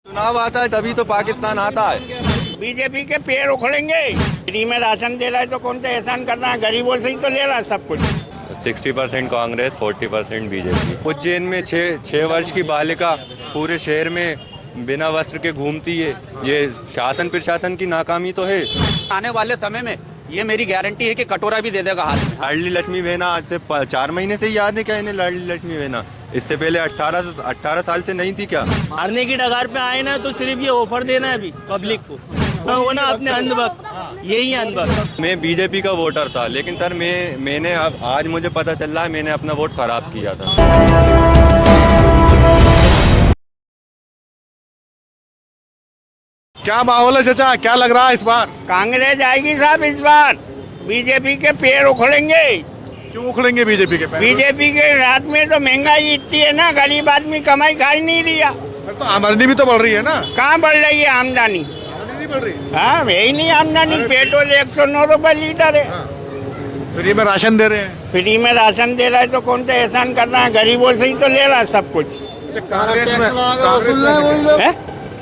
चुनाव आता है तभी तो पाकिस्तान आता है। बीजेपी के पेड़ उखड़ेंगे। फ्री में राशन दे रहा है तो कौन सा एहसान कर रहा है, गरीबों से ही तो ले रहा है सब कुछ। 60% कांग्रेस, 40% बीजेपी। उज्जैन में छह वर्ष की बालिका पूरे शहर में बिना वस्त्र के घूमती है। ये शासन प्रशासन की नाकामी तो है। आने वाले समय में ये मेरी गारंटी है कि कटोरा भी दे देगा हाथ में। लाडली लक्ष्मी बहना आज से 4 महीने से ही याद है क्या इन्हें? लाडली लक्ष्मी बहना इससे पहले 18 साल से नहीं थी क्या? मारने की डगार पे आए ना तो सिर्फ ये ऑफर देना है अभी पब्लिक को, वो ना अपने अंधभक्त, यही अंधभक्त। मैं बीजेपी का वोटर था, लेकिन सर मैंने अब आज मुझे पता चल रहा है मैंने अपना वोट खराब किया था। क्या माहौल है चाचा, क्या लग रहा है इस बार? कांग्रेस आएगी साहब इस बार। बीजेपी के पेड़ उखड़ेंगे। क्यों उखड़ेंगे बीजेपी के पैर? बीजेपी के रात में तो महंगाई इतनी है ना, गरीब आदमी कमाई खा ही नहीं रहा। तो आमदनी भी तो बढ़ रही है ना? कहाँ बढ़ रही है आमदनी? आमदनी नहीं बढ़ रही। हाँ यही नहीं आमदनी। पेट्रोल 109 रुपए लीटर है। फ्री में राशन दे रहे हैं। फ्री में राशन दे रहा है तो कौन सा एहसान कर रहा है, गरीबों से ही तो ले रहा है सब कुछ।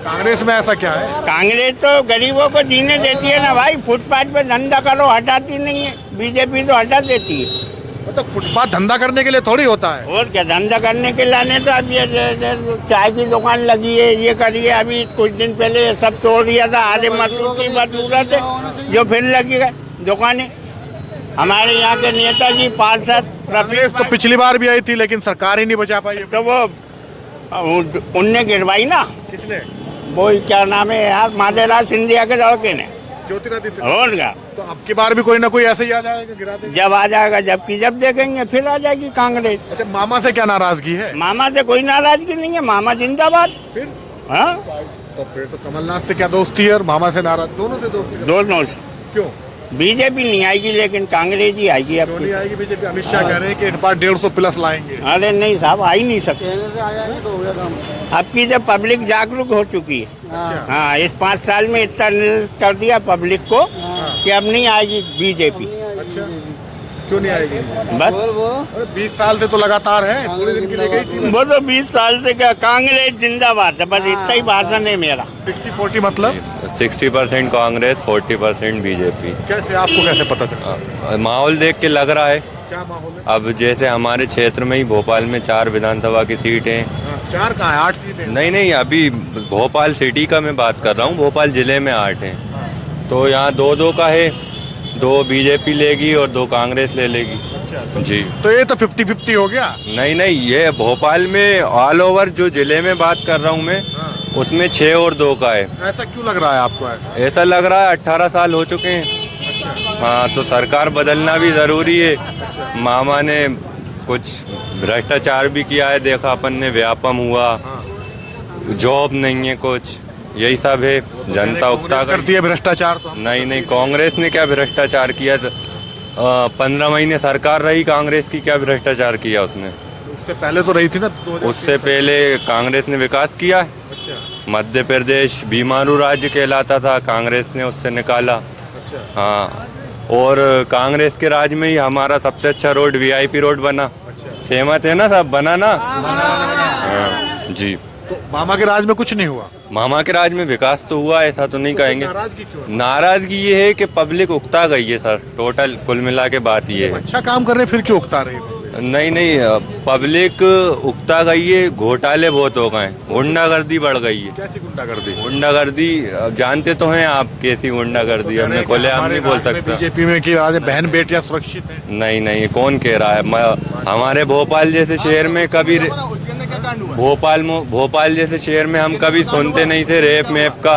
कांग्रेस में ऐसा क्या है? कांग्रेस तो गरीबों को जीने देती है ना भाई। फुटपाथ पे धंधा करो, हटाती नहीं है। बीजेपी तो हटा देती है। मतलब फुटपाथ धंधा करने के लिए थोड़ी होता है। और क्या धंधा करने के लाने तो अब ये चाय की दुकान लगी है, ये करिए। अभी कुछ दिन पहले सब तोड़ दिया था। आधे मजदूर की जरूरत है जो फिर लगी है दुकानें। हमारे यहाँ के नेताजी पार्षद कांग्रेस तो पिछली बार भी आई थी लेकिन सरकार ही नहीं बचा पाई। तो वो उनने गिरवाई ना। किसने? वो क्या नाम है यार, माधेलाल सिंधिया के लड़के ने। ज्योतिरादित्य। और क्या? तो अब की बार भी कोई ना कोई ऐसे ही आ जाएगा, गिरा देगा। जब आ जाएगा, जब देखेंगे फिर आ जाएगी कांग्रेस। अच्छा, मामा से क्या नाराजगी है? मामा से कोई नाराजगी नहीं है, मामा जिंदाबाद। फिर हाँ तो फिर तो कमलनाथ से क्या दोस्ती है और मामा से नाराज? दोनों से दोस्ती है। दोनों से। क्यों? बीजेपी नहीं आएगी लेकिन कांग्रेस ही आएगी। अब क्यों नहीं आएगी बीजेपी? अमित शाह कह रहे हैं कि इस बार 150 प्लस लाएंगे। अरे नहीं साहब, आ ही नहीं सकते। अब की जब पब्लिक जागरूक हो चुकी है। हाँ इस 5 साल में इतना निर्देश कर दिया पब्लिक को कि अब नहीं आएगी बीजेपी। अच्छा, क्यों नहीं आएगी? बस 20 साल से तो लगातार है। पूरे दिन के लिए गई थी। वो तो 20 साल से क्या, कांग्रेस जिंदाबाद है। बस इतना ही भाषण है मेरा। 60-40 मतलब? 60% कांग्रेस, 40% बीजेपी। कैसे, आपको कैसे पता चला? माहौल देख के लग रहा है। क्या माहौल है? अब जैसे हमारे क्षेत्र में ही भोपाल में 4 विधानसभा की सीट हैं। 4 कहाँ है? 8 सीटें। नहीं, अभी भोपाल सिटी का मैं बात कर रहा हूँ। भोपाल जिले में 8 हैं। तो यहाँ 2-2 का है। 2 बीजेपी लेगी और 2 कांग्रेस ले लेगी। अच्छा, जी। तो ये तो 50-50 हो गया। नहीं, ये भोपाल में ऑल ओवर जो जिले में बात कर रहा हूँ मैं, उसमें 6 और 2 का है। ऐसा क्यों लग रहा है आपको? ऐसा लग रहा है 18 साल हो चुके हैं। हाँ तो सरकार बदलना भी ज़रूरी है। मामा ने कुछ भ्रष्टाचार भी किया है, देखा अपन ने, व्यापम हुआ, जॉब नहीं है कुछ, यही सब है। जनता उकता करती है भ्रष्टाचार तो। नहीं, कांग्रेस ने क्या भ्रष्टाचार किया? 15 महीने सरकार रही कांग्रेस की, क्या भ्रष्टाचार किया उसने? उससे पहले तो रही थी ना। उससे पहले कांग्रेस ने विकास किया है। अच्छा। मध्य प्रदेश बीमारू राज्य कहलाता था, कांग्रेस ने उससे निकाला। अच्छा। हाँ, और कांग्रेस के राज में ही हमारा सबसे अच्छा रोड VIP रोड बना। अच्छा। सहमत है ना सब? बना ना? हाँ, जी। तो मामा के राज में कुछ नहीं हुआ? मामा के राज में विकास तो हुआ, ऐसा तो नहीं कहेंगे। नाराजगी क्यों? नाराजगी ये है कि पब्लिक उकता गई है सर। टोटल कुल मिला के बात ये है। अच्छा काम कर रहे फिर क्यों उकता रही है? नहीं, पब्लिक उकता गई है। घोटाले बहुत हो गए, गुंडागर्दी बढ़ गई है। कैसी गुंडागर्दी? गुंडागर्दी जानते तो हैं आप कैसी गुंडागर्दी। हमने खुलेआम नहीं बोल सकता। बीजेपी में कि बहन बेटियां सुरक्षित हैं? नहीं, कौन कह रहा है? हमारे भोपाल जैसे शहर में कभी भोपाल जैसे शहर में हम कभी सुनते नहीं थे रेप मैप का।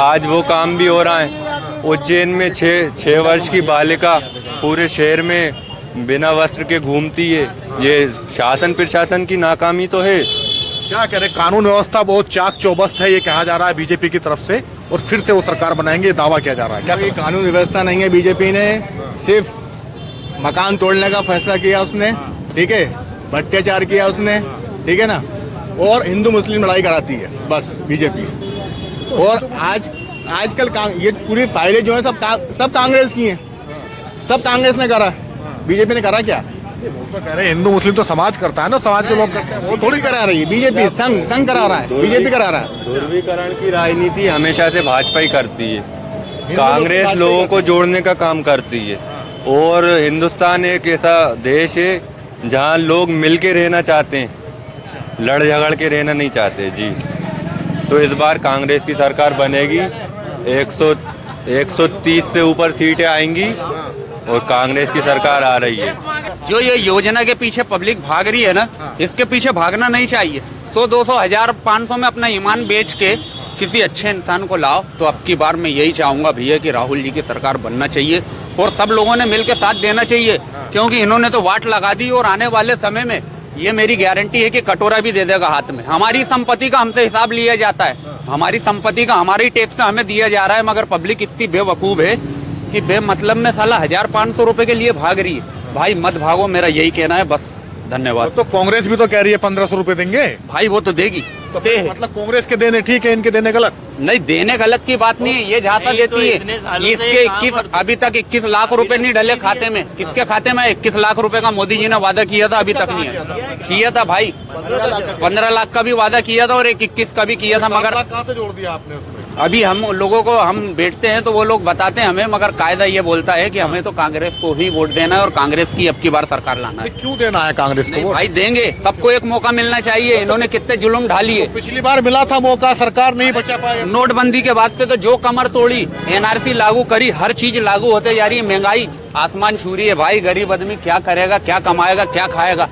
आज वो काम भी हो रहा है। उज्जैन में 6 वर्ष की बालिका पूरे शहर में बिना वस्त्र के घूमती है। ये शासन प्रशासन की नाकामी तो है। क्या कह रहे, कानून व्यवस्था बहुत चाक चौबस्त है ये कहा जा रहा है बीजेपी की तरफ से, और फिर से वो सरकार बनाएंगे दावा किया जा रहा है। क्या ये कानून व्यवस्था नहीं है। बीजेपी ने सिर्फ मकान तोड़ने का फैसला किया उसने, ठीक है, भ्रष्टाचार किया उसने, ठीक है ना, और हिंदू मुस्लिम लड़ाई कराती है बस बीजेपी। और आजकल ये पूरी फाइलें जो है सब कांग्रेस की हैं। सब कांग्रेस ने करा, बीजेपी ने करा क्या? वो तो कह रहे हैं हिंदू मुस्लिम तो समाज करता है ना, समाज के लोग करते हैं, वो थोड़ी करा रही है बीजेपी, संघ करा रहा है, बीजेपी करा रहा है। ध्रुवीकरण की राजनीति हमेशा से भाजपा ही करती है। कांग्रेस लोगों को जोड़ने का काम करती है, और हिंदुस्तान एक ऐसा देश है जहां लोग मिल के रहना चाहते हैं, लड़ झगड़ के रहना नहीं चाहते जी। तो इस बार कांग्रेस की सरकार बनेगी, 130 से ऊपर सीटें आएंगी और कांग्रेस की सरकार आ रही है। जो ये योजना के पीछे पब्लिक भाग रही है ना, इसके पीछे भागना नहीं चाहिए। 100, 200, 1000, 500 में अपना ईमान बेच के किसी अच्छे इंसान को लाओ। तो अब की बार मैं यही चाहूंगा भैया कि राहुल जी की सरकार बनना चाहिए और सब लोगों ने मिलकर साथ देना चाहिए, क्योंकि इन्होंने तो वाट लगा दी और आने वाले समय में ये मेरी गारंटी है कि कटोरा भी दे देगा हाथ में। हमारी संपत्ति का हमसे हिसाब लिया जाता है, हमारी संपत्ति का हमारी टैक्स हमें दिया जा रहा है, मगर पब्लिक इतनी बेवकूफ है कि बेमतलब में साला 1500 रुपए के लिए भाग रही है। भाई मत भागो, मेरा यही कहना है, बस। धन्यवाद। तो कांग्रेस भी तो कह रही है 1500 रुपए देंगे। भाई वो तो देगी, तो मतलब कांग्रेस के देने ठीक है, इनके देने गलत? नहीं, देने गलत की बात नहीं है, ये झांसा देती है। इसके 21 अभी तक 21 लाख रुपए नहीं डले खाते में। किसके खाते में? 21 लाख रुपए का मोदी जी ने वादा किया था, अभी तक नहीं है। किया था भाई, 15 लाख का भी वादा किया था और 21 का भी किया था, मगर कहाँ से जोड़ दिया आपने उसमें? अभी हम लोगों को, हम बैठते हैं तो वो लोग बताते हैं हमें, मगर कायदा ये बोलता है कि हमें तो कांग्रेस को ही वोट देना है और कांग्रेस की अब की बार सरकार लाना है। क्यों देना है कांग्रेस को? भाई देंगे, सबको एक मौका मिलना चाहिए। इन्होंने कितने जुल्म ढाली है। पिछली बार मिला था मौका, सरकार नहीं बचा पाई। नोटबंदी के बाद से तो जो कमर तोड़ी, एनआरसी लागू करी, हर चीज लागू होते जा रही है, महंगाई आसमान छू रही है। भाई गरीब आदमी क्या करेगा, क्या कमाएगा, क्या खाएगा,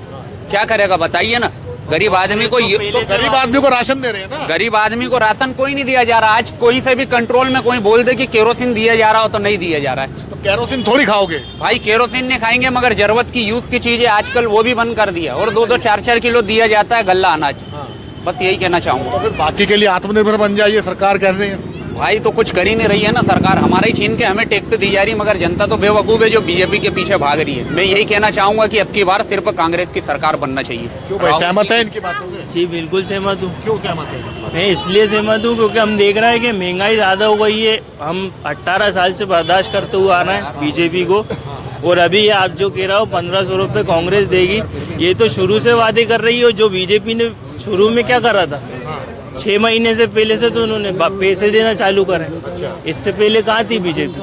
क्या करेगा बताइए ना। गरीब आदमी को गरीब आदमी को राशन दे रहे हैं ना। गरीब आदमी को राशन कोई नहीं दिया जा रहा। आज कोई से भी कंट्रोल में कोई बोल दे कि केरोसिन दिया जा रहा हो तो नहीं दिया जा रहा है। तो केरोसिन थोड़ी खाओगे भाई, केरोसिन नहीं खाएंगे, मगर जरूरत की यूज की चीजें आजकल वो भी बंद कर दिया, और 2-2, 4-4 किलो दिया जाता है गल्ला अनाज। बस यही कहना चाहूंगा। तो फिर बाकी के लिए आत्मनिर्भर बन जाइए, सरकार कह रही है। भाई तो कुछ कर ही नहीं रही है ना सरकार, हमारा ही छीन के हमें टैक्स दी जा रही है, मगर जनता तो बेवकूफ है जो बीजेपी के पीछे भाग रही है। मैं यही कहना चाहूंगा कि अब की बार सिर्फ कांग्रेस की सरकार बनना चाहिए। क्यों भाई, सहमत है इनकी बातों से? जी बिल्कुल सहमत हूँ। क्यों सहमत है? मैं इसलिए सहमत हूँ क्योंकि हम देख रहे हैं कि महंगाई ज़्यादा हो गई है। हम 18 साल से बर्दाश्त करते हुए आना है बीजेपी को, और अभी ये आप जो कह रहा हो 1500 रुपये कांग्रेस देगी, ये तो शुरू से वादे कर रही हो। जो बीजेपी ने शुरू में क्या करा था, 6 महीने से पहले से तो उन्होंने पैसे देना चालू करे। इससे पहले कहाँ थी बीजेपी?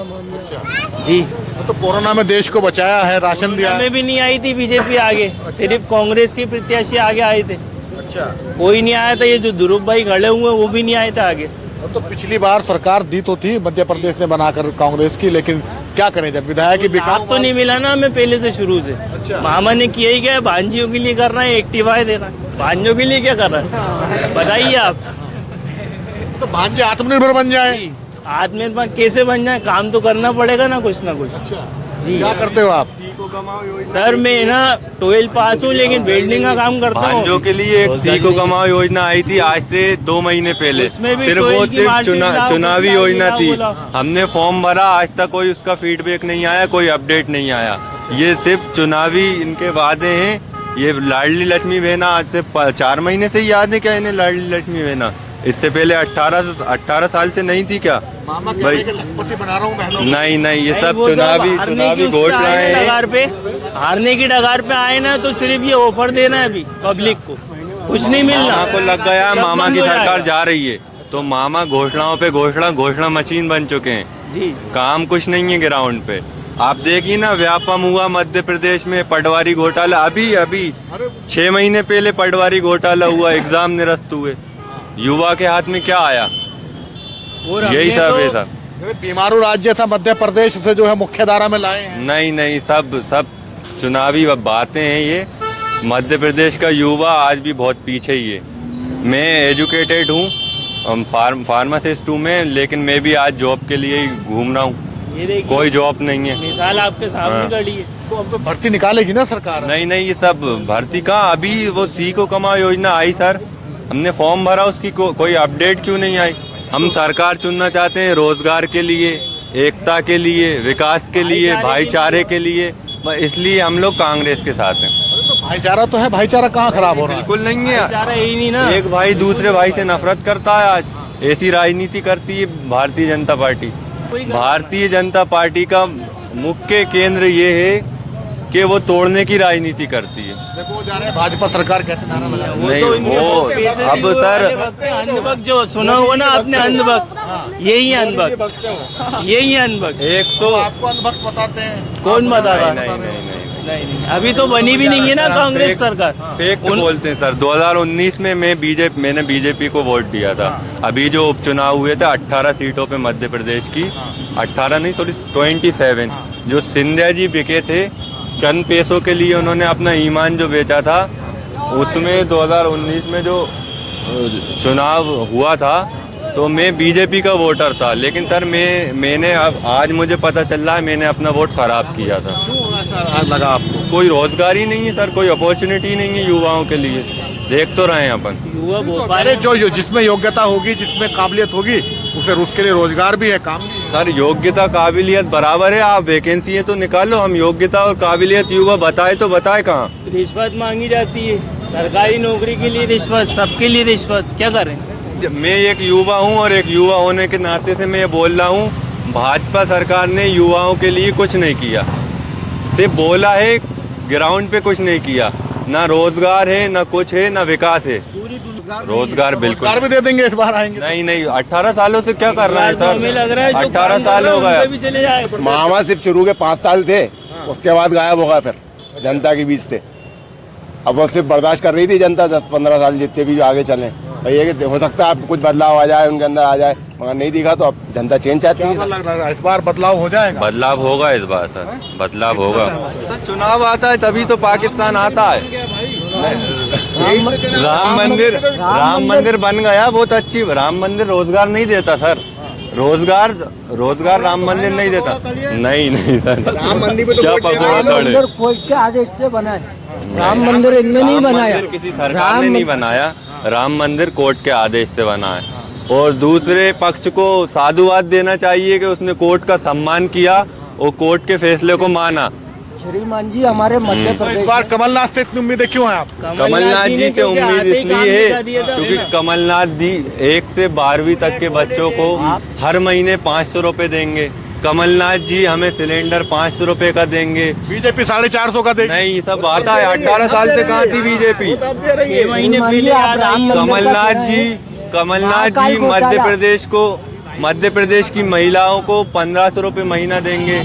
जी, तो कोरोना में देश को बचाया है, राशन दिया है। में भी नहीं आई थी बीजेपी आगे, सिर्फ कांग्रेस के प्रत्याशी आगे आए थे। अच्छा, कोई नहीं आया था। ये जो ध्रुव भाई खड़े हुए वो भी नहीं आए थे आगे। तो पिछली बार सरकार दी तो थी मध्य प्रदेश ने बनाकर कांग्रेस की, लेकिन क्या करें जब विधायक की आप तो नहीं मिला ना हमें पहले से शुरू से। मामा ने किया ही क्या, भांजियों के लिए कर रहा है, एक्टिवा दे रहा है। भांजियों के लिए क्या कर रहा है बताइए आप। तो भांजे आत्मनिर्भर बन जाए। आत्मनिर्भर कैसे बन जाए? काम तो करना पड़ेगा ना कुछ ना कुछ। जी, क्या करते हो आप? सर मैं ना 12 पास हूँ, लेकिन वेल्डिंग का काम करता हूँ। भांजों के लिए एक सीखो कमाओ योजना आई थी आज से 2 महीने पहले, उसमें भी फिर वो 12 की सिर्फ मार्कशीट लाओ, चुनावी बोला, योजना थी। बोला। हमने फॉर्म भरा, आज तक कोई उसका फीडबैक नहीं आया, कोई अपडेट नहीं आया। ये सिर्फ चुनावी इनके वादे हैं। ये लाडली लक्ष्मी बहना आज से 4 महीने से याद है क्या इन्हें? लाडली लक्ष्मी बहना इससे पहले 18 साल से नहीं थी क्या भाई? बना रहा हूँ। नहीं, ये सब वो चुनावी हारने घोषणाएं हैं। हारने की डगार पे आए ना, तो सिर्फ ये ऑफर देना है अभी पब्लिक को, कुछ नहीं मिलना। मामा को लग गया, सब मामा बंद की हो सरकार जाएगा। जा रही है, तो मामा घोषणाओं पे घोषणा मशीन बन चुके हैं। जी, काम कुछ नहीं है ग्राउंड पे। आप देखिए ना, व्यापम हुआ मध्य प्रदेश में, पटवारी घोटाला अभी 6 महीने पहले पटवारी घोटाला हुआ, एग्जाम निरस्त हुए। युवा के हाथ में क्या आया? और यही हमने सब तो है सब। बीमारू राज्य था मध्य प्रदेश, उसे जो है मुख्य धारा में लाए हैं। नहीं, सब चुनावी बातें हैं ये। मध्य प्रदेश का युवा आज भी बहुत पीछे ही है। मैं एजुकेटेड हूँ, फार्मासिस्ट हूँ मैं, लेकिन मैं भी आज जॉब के लिए ही घूम रहा हूँ। ये देखिए, कोई जॉब नहीं है। मिसाल आपके सामने खड़ी है। तो अब तो भर्ती निकालेगी ना सरकार। नहीं, ये सब भर्ती कहाँ? अभी वो सीखो कमाओ योजना आई सर, हमने फॉर्म भरा, उसकी कोई अपडेट क्यों नहीं आई? हम सरकार चुनना चाहते हैं रोजगार के लिए, एकता के लिए, विकास के लिए, भाईचारे के लिए, इसलिए हम लोग कांग्रेस के साथ हैं। तो भाईचारा तो है, भाईचारा कहाँ खराब हो रहा है? बिल्कुल नहीं है। बेचारा यही नहीं ना, एक भाई दूसरे भाई से नफरत करता है। आज ऐसी राजनीति करती है भारतीय जनता पार्टी। भारतीय जनता पार्टी का मुख्य केंद्र ये है कि वो तोड़ने की राजनीति करती है। देखो जा रहे हैं भाजपा सरकार कहते नारा लगा रहे हैं। नहीं वो अब सर अंधभक्त जो सुना होगा ना आपने, अंधभक्त, यही अंधभक्त, यही अंधभक्त। एक तो आपको अनुभक्त बताते हैं, कौन बता रहा है? नहीं, अभी तो बनी भी नहीं है ना कांग्रेस सरकार। फेक तो बोलते हैं सर। 2019 में मैंने बीजेपी को वोट दिया था। अभी जो उपचुनाव हुए थे 18 सीटों पे मध्य प्रदेश की, 18 नहीं सॉरी 27, जो सिंधिया जी बिके थे चंद पैसों के लिए, उन्होंने अपना ईमान जो बेचा था, उसमें 2019 में जो चुनाव हुआ था तो मैं बीजेपी का वोटर था। लेकिन सर मैंने अब आज मुझे पता चल रहा है मैंने अपना वोट खराब किया था। लगा आपको? कोई रोजगार ही नहीं है सर, कोई अपॉर्चुनिटी नहीं है युवाओं के लिए। देख तो रहे हैं अपन, युवा भोपाल अरे जो जिसमें योग्यता होगी, जिसमें काबिलियत होगी, फिर उसके लिए रोजगार भी है, काम भी है। सर योग्यता काबिलियत बराबर है। आप वैकेंसी है तो निकालो, हम योग्यता और काबिलियत युवा बताए तो बताए कहाँ। रिश्वत मांगी जाती है सरकारी नौकरी के लिए, रिश्वत सबके लिए रिश्वत, क्या करें? मैं एक युवा हूँ और एक युवा होने के नाते से मैं ये बोल रहा हूँ, भाजपा सरकार ने युवाओं के लिए कुछ नहीं किया। सिर्फ बोला है, ग्राउंड पे कुछ नहीं किया। ना रोजगार है, ना कुछ है, ना विकास है। रोजगार बिल्कुल रोजगार भी दे देंगे इस बार आएंगे। नहीं 18 सालों से क्या कर रहे हैं सर? हमें लग रहा है 18 साल हो गए। भी चले जाए। महामा सिर्फ शुरू के 5 साल थे, उसके बाद गायब हो गया फिर जनता के बीच से। अब वो सिर्फ बर्दाश्त कर रही थी जनता 10-15 साल, जितने भी आगे चले। ये कि हो सकता है आप कुछ बदलाव आ जाए, उनके अंदर आ जाए, मगर नहीं दिखा तो अब जनता चेंज चाहती है। क्या लग रहा है इस बार बदलाव हो जाएगा? बदलाव होगा इस बार सर, बदलाव होगा। चुनाव आता है तभी तो पाकिस्तान आता है। राम मंदिर बन गया, बहुत अच्छी। राम मंदिर रोजगार नहीं देता सर, रोजगार राम मंदिर नहीं देता। नहीं सर, राम मंदिर पे तो क्या वोट पकौड़ा तोड़े? कोर्ट के आदेश से बना है। राम मंदिर इनने नहीं बनाया, किसी सरकार ने नहीं बनाया। राम मंदिर कोर्ट के आदेश से बना है। और दूसरे पक्ष को साधुवाद देना चाहिए कि उसने कोर्ट का सम्मान किया और कोर्ट के फैसले को माना। श्रीमान जी हमारे मध्य तो प्रदेश इस बार कमलनाथ से इतनी उम्मीदें क्यों हैं आप? कमलनाथ जी से उम्मीद इसलिए है क्योंकि कमलनाथ जी 1 से 12वीं तक के बच्चों को हर महीने 500 रुपए देंगे। कमलनाथ जी हमें सिलेंडर 500 रुपए का देंगे। बीजेपी 450 का देगी। नहीं, सब आता है। 18 साल से कहाँ थी बीजेपी? 6 महीने पहले कमलनाथ जी मध्य प्रदेश की महिलाओं को 1500 रुपए महीना देंगे।